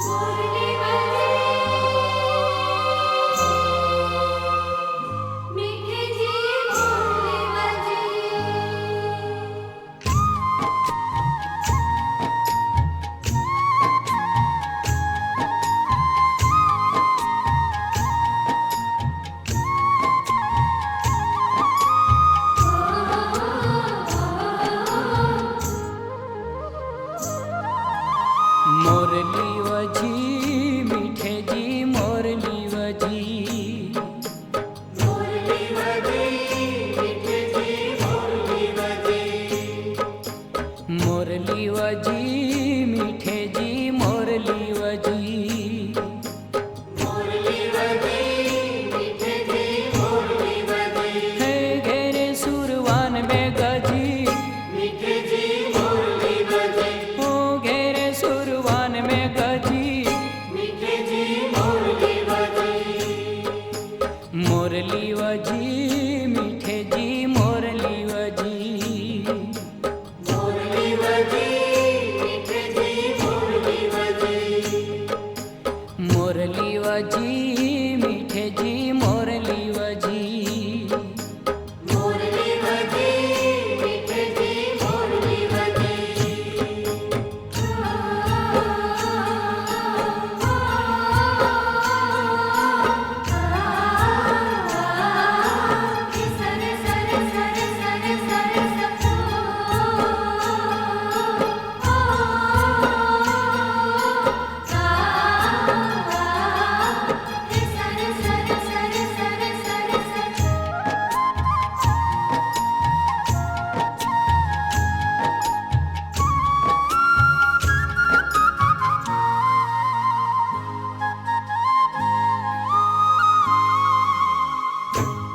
मोरली बजे मीठे जी मोरली बजे मोरली वजी मीठे जी मोरली वजी मोरली बजे मीठे जी मोरली बजे मोरली वजी मीठे जी मोरली वजी मोरली बजे मीठे जी मोरली बजे है घेरे सुरवान में गजी मीठे जी मोरली बजे ओ घेरे सुरवान में गजी मीठे जी मोरली बजे मोरली वजी मीठे जी मोरली वजी मोरली बजे मीठे जी मोरली बजे मोरली वजी मीठे जी मोरली वजी मोरली बजे मीठे जी मोरली बजे सरे सरे सरे सरे सरे सपो सरे सरे सरे सरे सरे सरे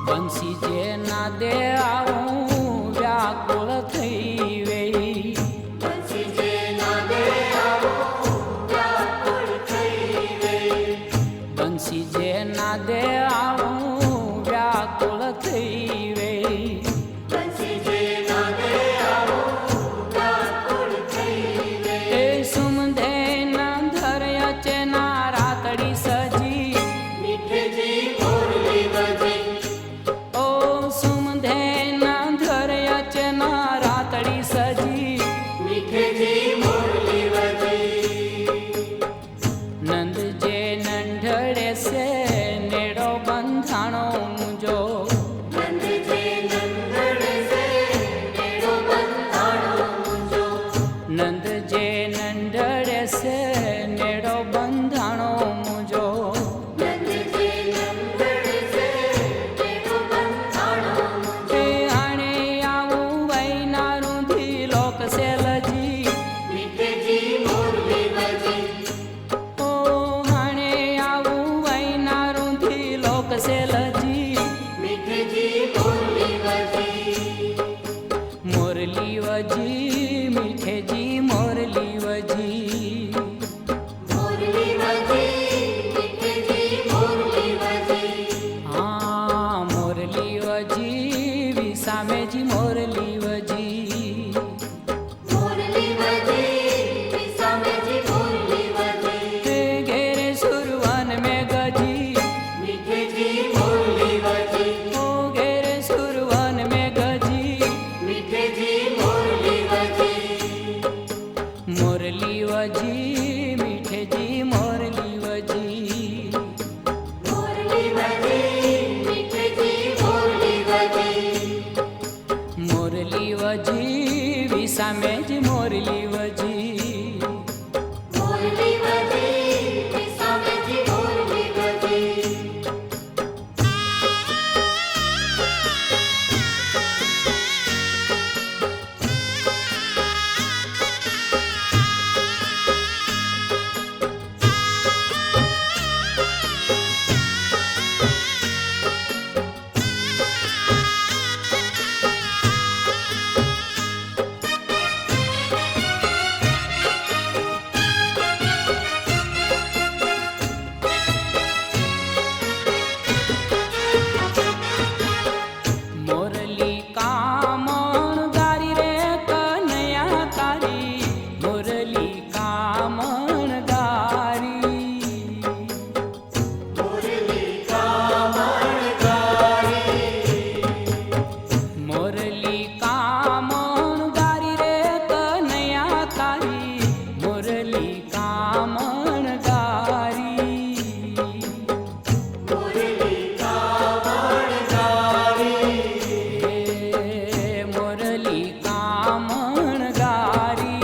બંસી જે ના દે આવું વ્યાકુળ થઈ વઈ बंसी जे नादे आवो व्याकुल થઈ ગઈ બંસી જે ના દે આવું વ્યાકુલ થઈ વઈ बंसी जे नादे आवो व्याकुल થઈ ગઈ એ સુમધે ના ધરય ચેના રાતડી સજી મીઠે જી મોરલી બજે ઓ સુમધે ના ધરય ચેના રાતડી સજી મીઠે જી મોરલી બજે નંદ જે નંઢડે સે નેડો બંધાણો મુજો નંદ જે નંદડે સે નેડો બંધાણો મુજો નંદ જે નંઢડે સે નેડો બંધાણો મુજો નંદ જે નંદડે સે નેડો બંધાણો મુજો એ આણે આવું વૈનારું ધી લોક સેલજી મીઠે જી મોરલી બજે ઓ આણે આવું વૈનારું ધી લોક સેલજી મીઠે જી મોરલી બજે મોરલી વજી મીઠેજી મોરલી વજી મોરલી બજે મીઠે જી મોરલી બજે હા મોરલી વજી વિસામેજી મોરલી વજી મોરલી બજે વિસામેજી મોરલી બજે હે ઘેરે સુરવન में ગજી મીઠે જી મોરલી બજે ઓ ઘેરે સુરવન में ગજી મીઠે જી મોરલી બજે મોરલી વજી મીઠેજી મોરલી વજી મોરલી બજે મીઠે જી મોરલી બજે મોરલી વજી વિસામેજી મોરલી વજી મોરલી બજે વિસામેજી મોરલી બજે મોરલી મોરલી કામણ ગારી.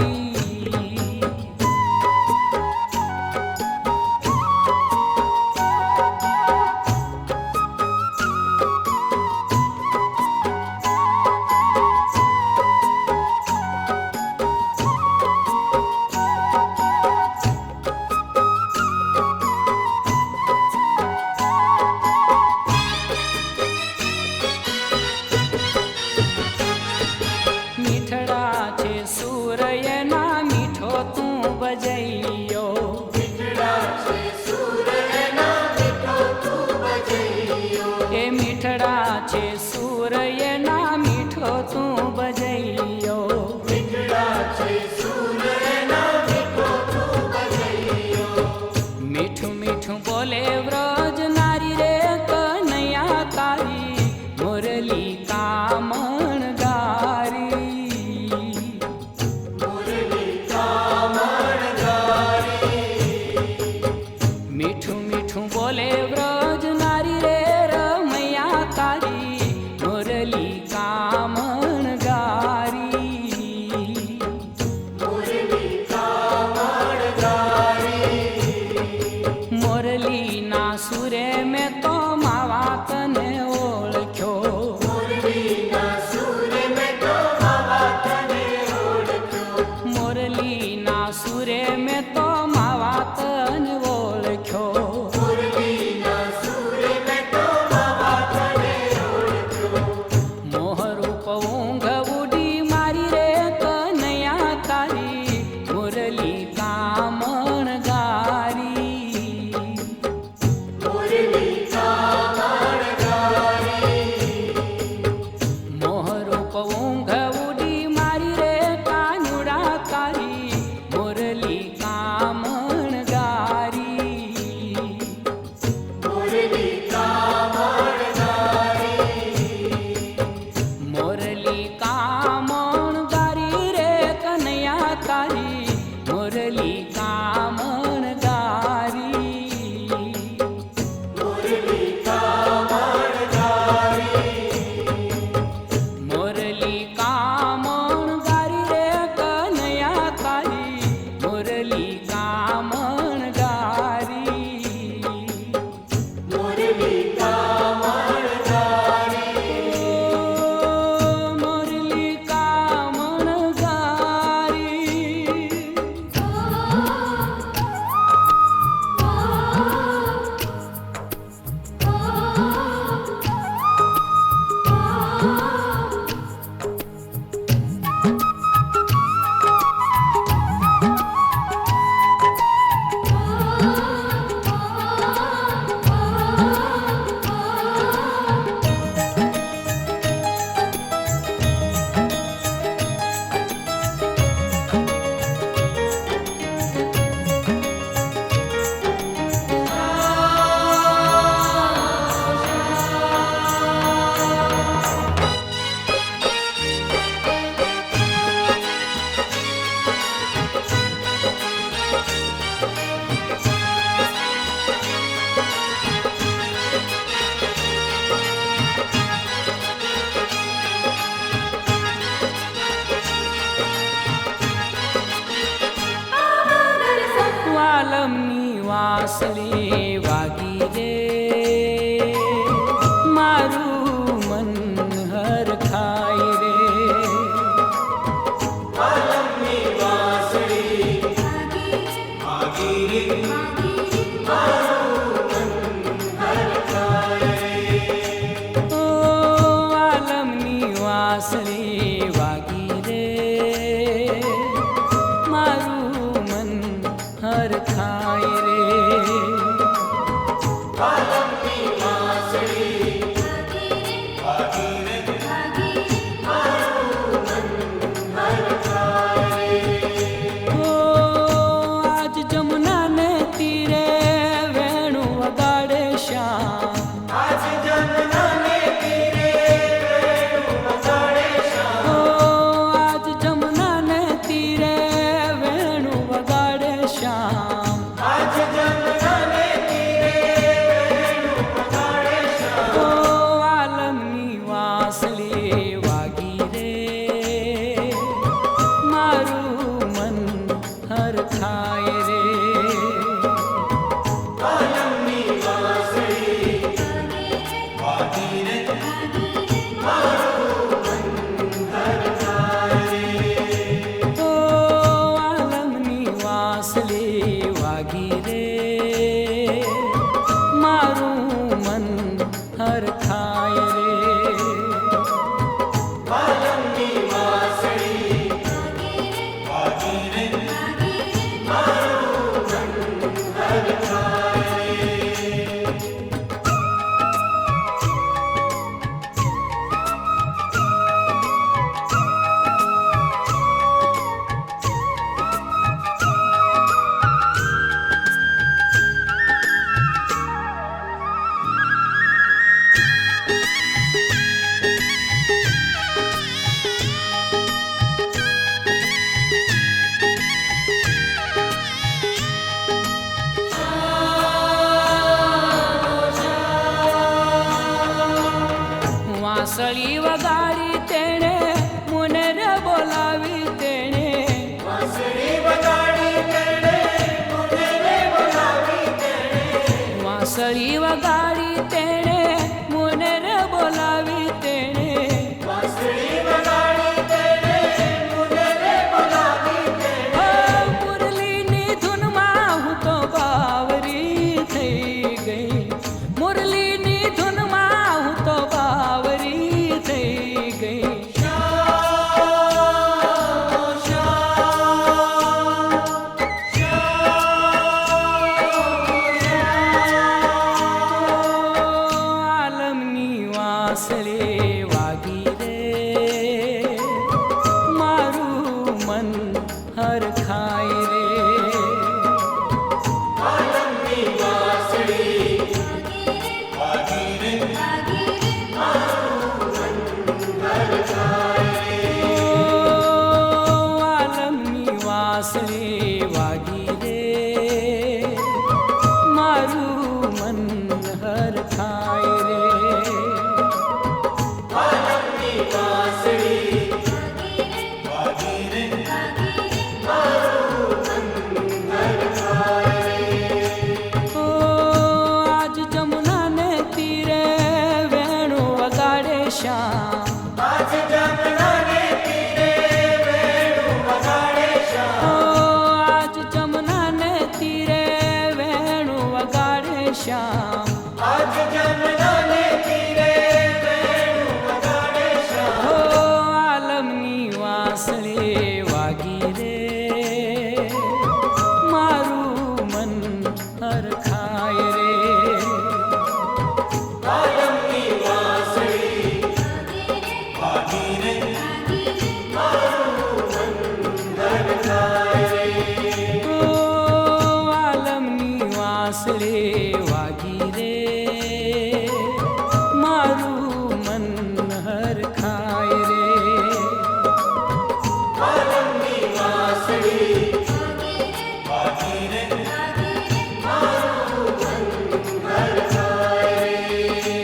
મીઠડા છે સૂર્યના મીઠો તું બજૈયો. મીઠડા છે સૂર્યના મીઠો તું બજૈયો. એ મીઠડા છે સૂર્યના મીઠો તું બજૈયો. મીઠડા છે સૂર્યના મીઠો તું બજૈયો. મીઠું મીઠું બોલે વ્રજ નારી રે કનૈયા તારી મોરલી કામણ ગારી. મોરલી કામણ ગારી. મીઠું મીઠું બોલે વ્રજ નારી રે રમૈયા તારી મોરલી કામણ ગારી. મોરલી કામણ ગારી. મોરલીના સુરે મેં તો માવા તને ઓળખ્યો. મોરલીના સૂરે મેં તો માવા તને ઓળખ્યો. મોરલીના સુરે મેં તો માવા તને ઓળખ્યો. મોરલીના સૂરે મેં તો માવા તને ઓળખ્યો. મોહરૂપ ઊંઘ ઉડી મારી રે કનૈયા તારી મોરલી કામણ ગારી. મોરલી કામણ ગારી. મોહરૂપ ઊંઘ ઉડી મારી રે કાનુડા તારી મોરલી કામણ ગારી. મોરલી કામણ ગારી. મોરલી કામણ ગારી રે કનૈયા તારી મોરલી કામણ ગારી. મોરલી કામણ ગારી. મોરલી કામણ ગારી રે કનૈયા તારી મોરલી કામણ ગારી. મોરલી કામણ ગારી. મોરલી કામણ ગારી. વાલમની વાસળી વાગી રે મારું મન હરખાય રે. વાલમની વાસળી વાગી રે. મારું મન હરખાય રે. ઓ વાલમની વાસળી વાગી રે મારું મન હરખાય રે. વાલમની ખાય રે. આલમની વાંસળી વાગી રે મારું મન હરખાય રે. ઓ આલમની વાંસળી વાગી રે મારું મન હરખાય રે. આલમની વાંસળી વાગી રે મારું મન હરખાય રે. વાંસળી વગાડી તેણે મને રે બોલાવી તેણે. વાંસળી વગાડી તેણે મને રે બોલાવી તેણે. વાંસળી વગાડી તેણે મને રે બોલાવી તેણે. વાંસળી વગાડી તેણે મને રે બોલાવી તેણે. ઓ મુરલીની ધૂનમાં હું તો બાવરી થઈ ગઈ. મુરલીની ધૂનમાં હું તો બાવરી થઈ ગઈ. શ્યામ આલમની વાંસળી વાગી રે મારું મન હરખાય રે. આલમની વાંસળી વાગી રે મારું મન હરખાય રે. આલમની વાંસળી વાગી રે મારું મન હરખાય રે. આલમની વાંસળી વાગી રે મારું મન હરખાય રે. ઓ આજ જમુનાને તીરે વેણું વગાડે શ્યામ. આજ જમનાને તીરે વેણું વગાડે ઓ શ્યામ. આજ જમુનાને તીરે વેણું વગાડે શ્યામ. આજ જમનાને તીરે વેણું વગાડે શ્યામ. ઓ આલમની વાંસળી વાગી રે મારું મન હરખાય રે. આલમની વાંસળી વાગી રે મારું મન હરખાય રે. ઓ આલમની વાંસળી વાગી રે મારું મન હરખાય રે. આલમની વાંસળી વાગી રે મારું મન હરખાય રે.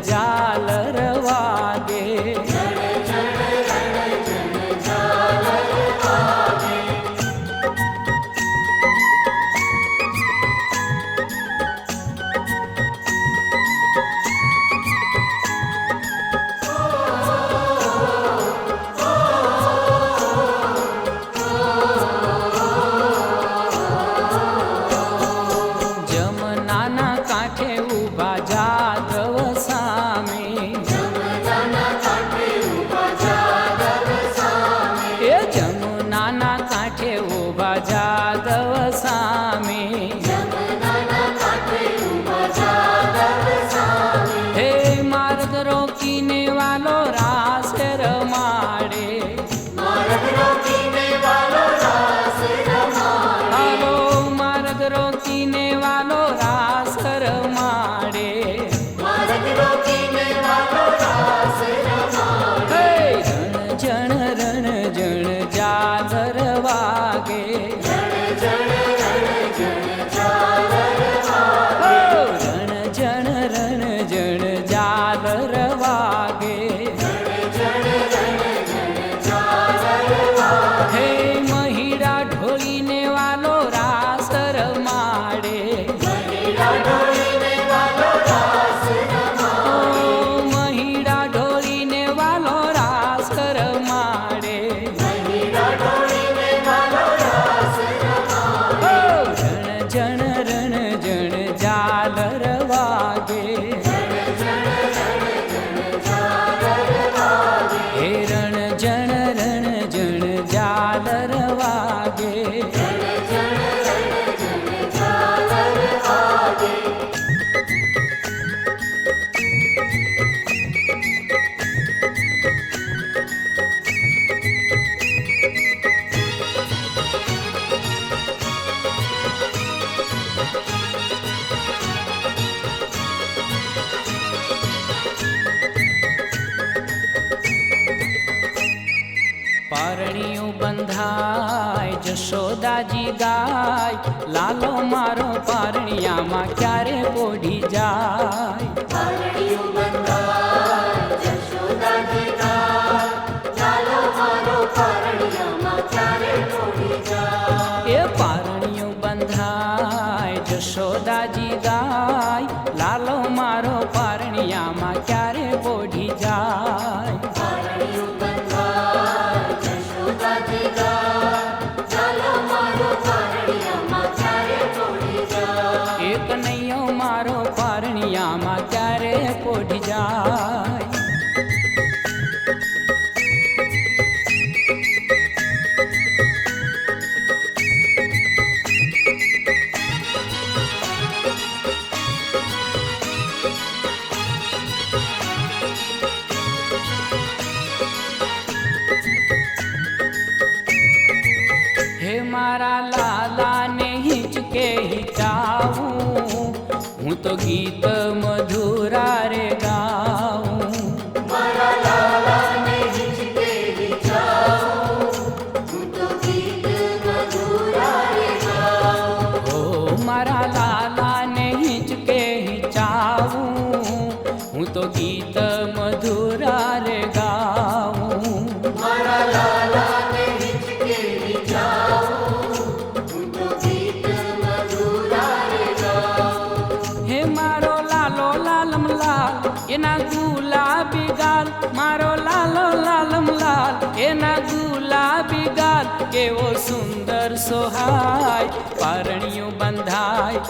જા રોકીને વાલો રાસ રમાડે. રણ જણ ઝાલર વાગે. જણ જણ ઝાલર વાગે. રણ જણ ઝાલર વાગે. હે મહિડા ઢોળીને વાલો રાસ રમાડે. મહિડા ઢોળીને વાલો રાસ રમાડે. મહિડા ઢોળીને વાલો રાસ રમાડે. મહિડા ઢોળીને વાલો રાસ રમાડે. રણ જણ ઝાલર વાગે. હે રણ જણ ઝાલર વાગે. પારણીયું બંધાય જશોદાજી ગાય. લાલો મારો પારણિયામાં ક્યારે પોઢી જાય. પારણીયું બંધાય જશોદાજી ગાય. લાલો મારો પારણિયામાં ક્યારે પોઢી જાય. એ પારણીયું બંધાય જશોદાજી ગાય. લાલો મારો પારણિયામાં ક્યારે પોઢી જાય. પારણીયું બંધાય જશોદાજી ગાય. લાલો મારો પારણિયામાં ક્યારે પોઢી જાય. એક નૈયો મારો પારણિયામાં ક્યારે પોઢી જાય. હે મારા લાલાને હિંચકે હિંચાવું. હું તો ગીત મધુરા રે ગાઉં. મારા લાલાને હિંચકે હિંચાવું. હું તો ગીત મધુરા રે ગાઉં. ઓ મારા લાલાને હિંચકે હિંચાવું. હું તો ગીત મધુરા રે ગાઉં. મારા લાલાને હિંચકે હિંચાવું. હું તો ગીત મધુરા રે ગાઉં. હે મારો લાલો લાલમ લાલ એના ગુલાબી ગાલ. મારો લાલો લાલમ લાલ એના ગુલાબી ગાલ. કેવો સુંદર સોહાય પારણીયું બંધાય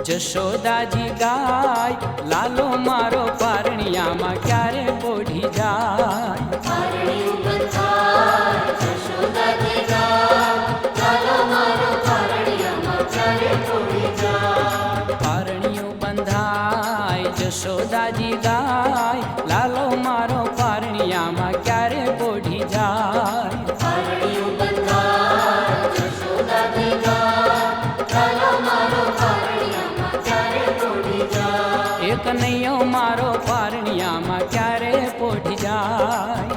જશોદાજી ગાય. લાલો મારો પારણિયામાં ક્યારે પોઢી જાય. પારણીયું બંધાય જશોદાજી ગાય. લાલો મારો પારણિયામાં ક્યારે પોઢી જાય. પારણીયું બંધાય જશોદાજી ગાય. લાલો મારો પારણિયામાં ક્યારે પોઢી જાય. પારણીયું બંધાય જશોદાજી ગાય. લાલો મારો પારણિયામાં ક્યારે પોઢી જાય. એક નૈયો મારો પારણિયામાં ક્યારે પોઢી જાય.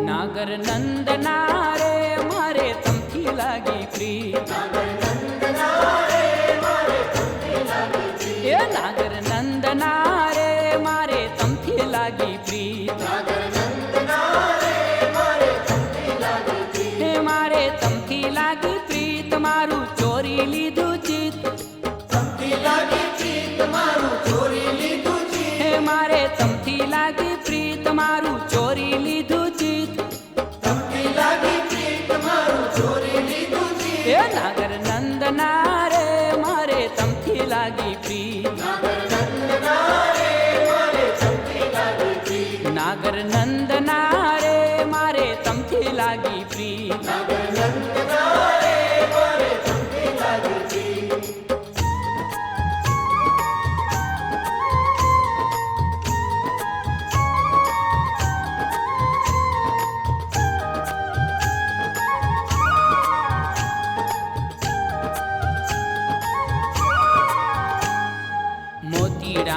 નાગર નંદના રે મારે તમથી લાગી પ્રીત. એ નાગર નંદના રે મારે તમથી લાગી પ્રીત. હે મારે તમથી લાગી પ્રીત. મારું ચોરી લીધું ચિત. હે મારે તમથી લાગી પ્રીત. મારું ચોરી લીધું ચિત. એ નાગર નંદના રે મારે તમથી લાગી પ્રીત. નાગર નંદના રે મારે તમથી લાગી પ્રીત.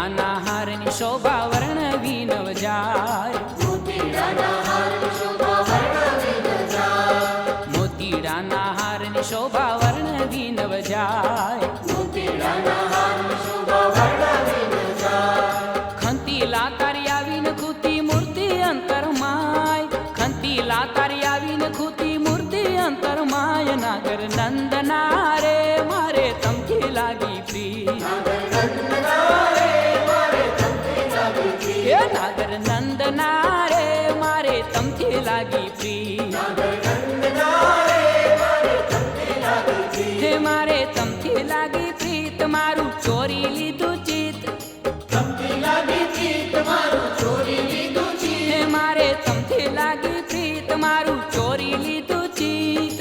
મોતીડાના હારની શોભા વર્ણવી નવ જાય. મોતીડાના હારની શોભા વર્ણવી ન જાય. મોતીડાના હારની શોભા વર્ણવી નવ જાય. મોતીડાના હારની શોભા વર્ણવી ન જાય. ખંતીલા તારી આવીને ખૂતી મૂર્તિ અંતરમાય. ખંતીલા તારી આવીને ખૂતી મૂર્તિ અંતરમાય. નાગર નંદના રે મારે તમથી લાગી પ્રી. એ નાગર નંદના રે મારે તમથી લાગી પ્રી. હે મારે તમથી લાગી પ્રીત મારું ચોરી લીધું ચિત. હે મારે તમથી લાગી પ્રીત મારું ચોરી લીધું ચિત.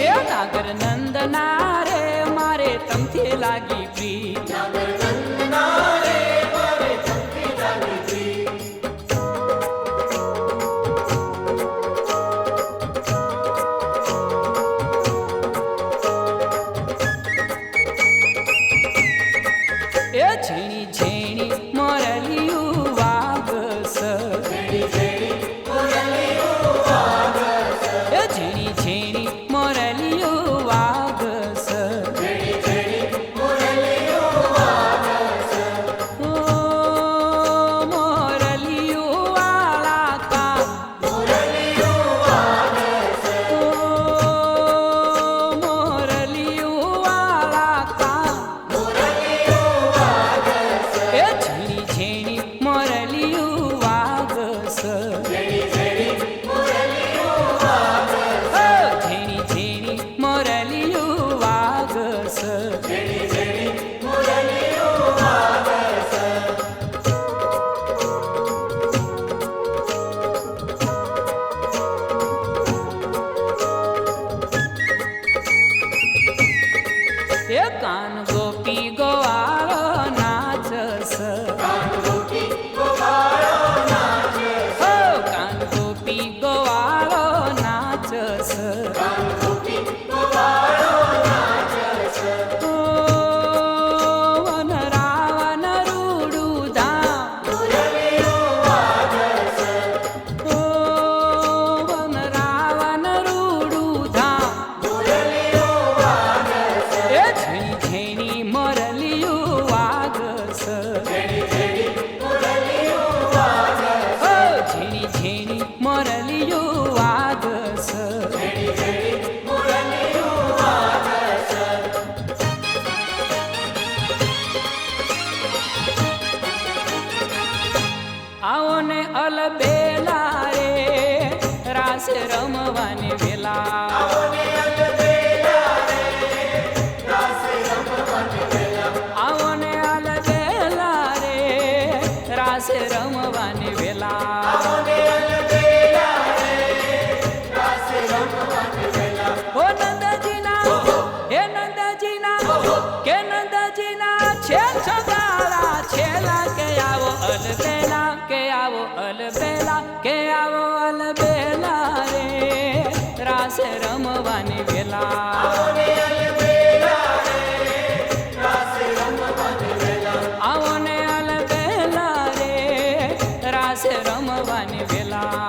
હે નાગર નંદના રે મારે તમથી લાગી પ્રીત. એ ઝીણી ઝીણી મોરલિયું વાગસ. એ ઝીણી ઝીણી મોરલિયું વાગસ. ઓ મોરલિયું વાળા કા. ઓ મોરલિયું વાળા કા. એ ઝીણી ઝીણી મોરલિયું વાગસ. ઓ ઝીણી ઝીણી મોરલિયું વાગસ. એ કાન ગોપી ગોવાળો નાચસ. હો કાન ગોપી ગોવાળો નાચસ. ઓ વન રાવણ રૂડું ધામ. ઓ વન રાવણ રૂડું ધામ. એ ઝીણી ઝીણી મોરલિયું વાગસ. ઓ ઝીણી ઝીણી મોરલિયું વાગસ. આવો ને અલબેલા રે રાસ રમવાને વેલા. આવો ને અલબેલા રે રાસ રમવાને વેલા. ઓ નંદજીના હે નંદજીના કે નંદજીના છે છગાળા છેલા. કે આવો અલબેલા કે આવો અલબેલા કે આવો અલબેલા રે રાસ રમવાને વેલા. આવો ને અલબેલા રે રાસ રમવાને વેલા.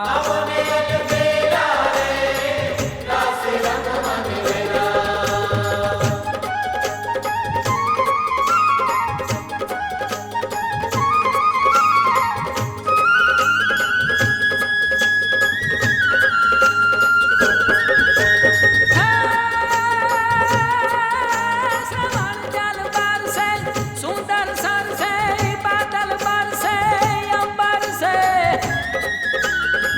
શ્રવણ જલ બરસે સુંદર સરસે બાદલ બરસે અંબર સે.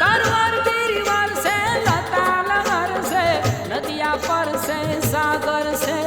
તરવાર ગિરિવર સે લતા લહર સે નદિયા પર સે સાગર સે.